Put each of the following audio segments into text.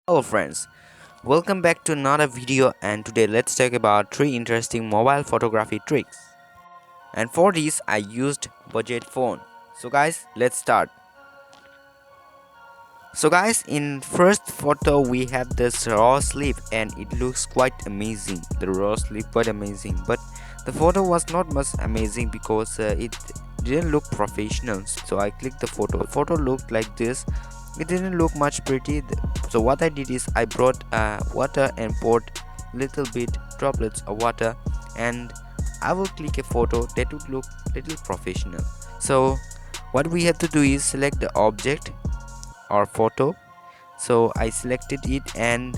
Hello friends, welcome back to another video, and today let's talk about 3 interesting mobile photography tricks. And for this I used budget phone. So guys, let's start. So guys, in first photo we have this raw sleep and it looks quite amazing. The raw sleep quite amazing, but the photo was not much amazing because it didn't look professional. So I clicked the photo. The photo looked like this. It didn't look much pretty. So what I did is I brought water and poured little bit droplets of water, and I will click a photo that would look little professional. So what we have to do is select the object or photo. So I selected it and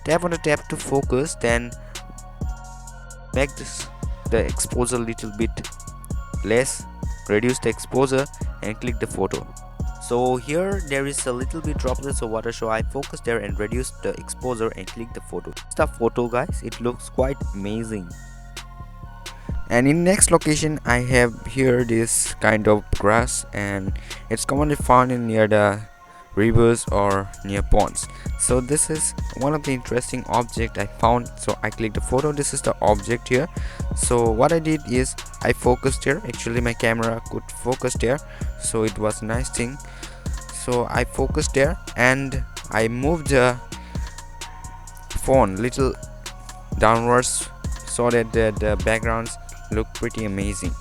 tap on the tab to focus, then make the exposure little bit less, reduce the exposure and click the photo. So here there is a little bit droplets of water, so I focus there and reduce the exposure and click the photo. It's the photo guys, it looks quite amazing. And in next location I have here this kind of grass, and it's commonly found in near the rivers or near ponds. So this is one of the interesting object I found, so I clicked the photo. This is the object here. So what I did is I focused here. Actually my camera could focus there, so it was a nice thing. So I focused there and I moved the phone little downwards so that the backgrounds look pretty amazing.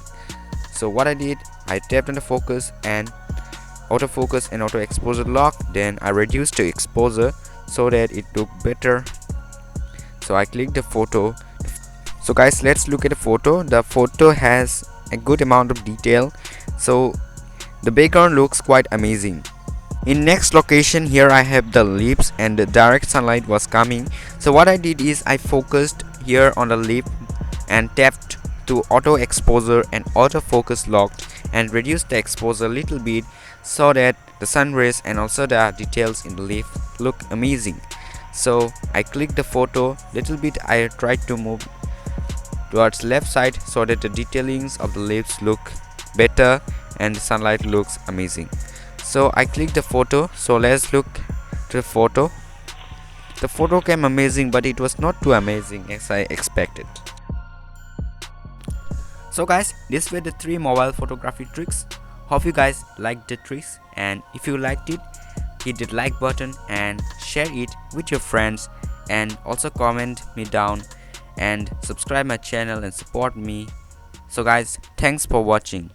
So what I did, I tapped on the focus and autofocus and auto exposure lock, then I reduced the exposure so that it looked better. So I clicked the photo. So guys, let's look at the photo. The photo has a good amount of detail, so the background looks quite amazing. In next location here I have the leaves and the direct sunlight was coming. So what I did is I focused here on the leaf and tapped to auto exposure and autofocus locked and reduced the exposure a little bit so that the sun rays and also the details in the leaf look amazing. So I clicked the photo little bit. I tried to move towards left side so that the detailings of the leaves look better and the sunlight looks amazing. So I clicked the photo. So let's look to the photo. The photo came amazing, but it was not too amazing as I expected. So guys, these were the 3 mobile photography tricks. Hope you guys liked the tricks, and if you liked it, hit the like button and share it with your friends, and also comment me down and subscribe my channel and support me. So guys, thanks for watching.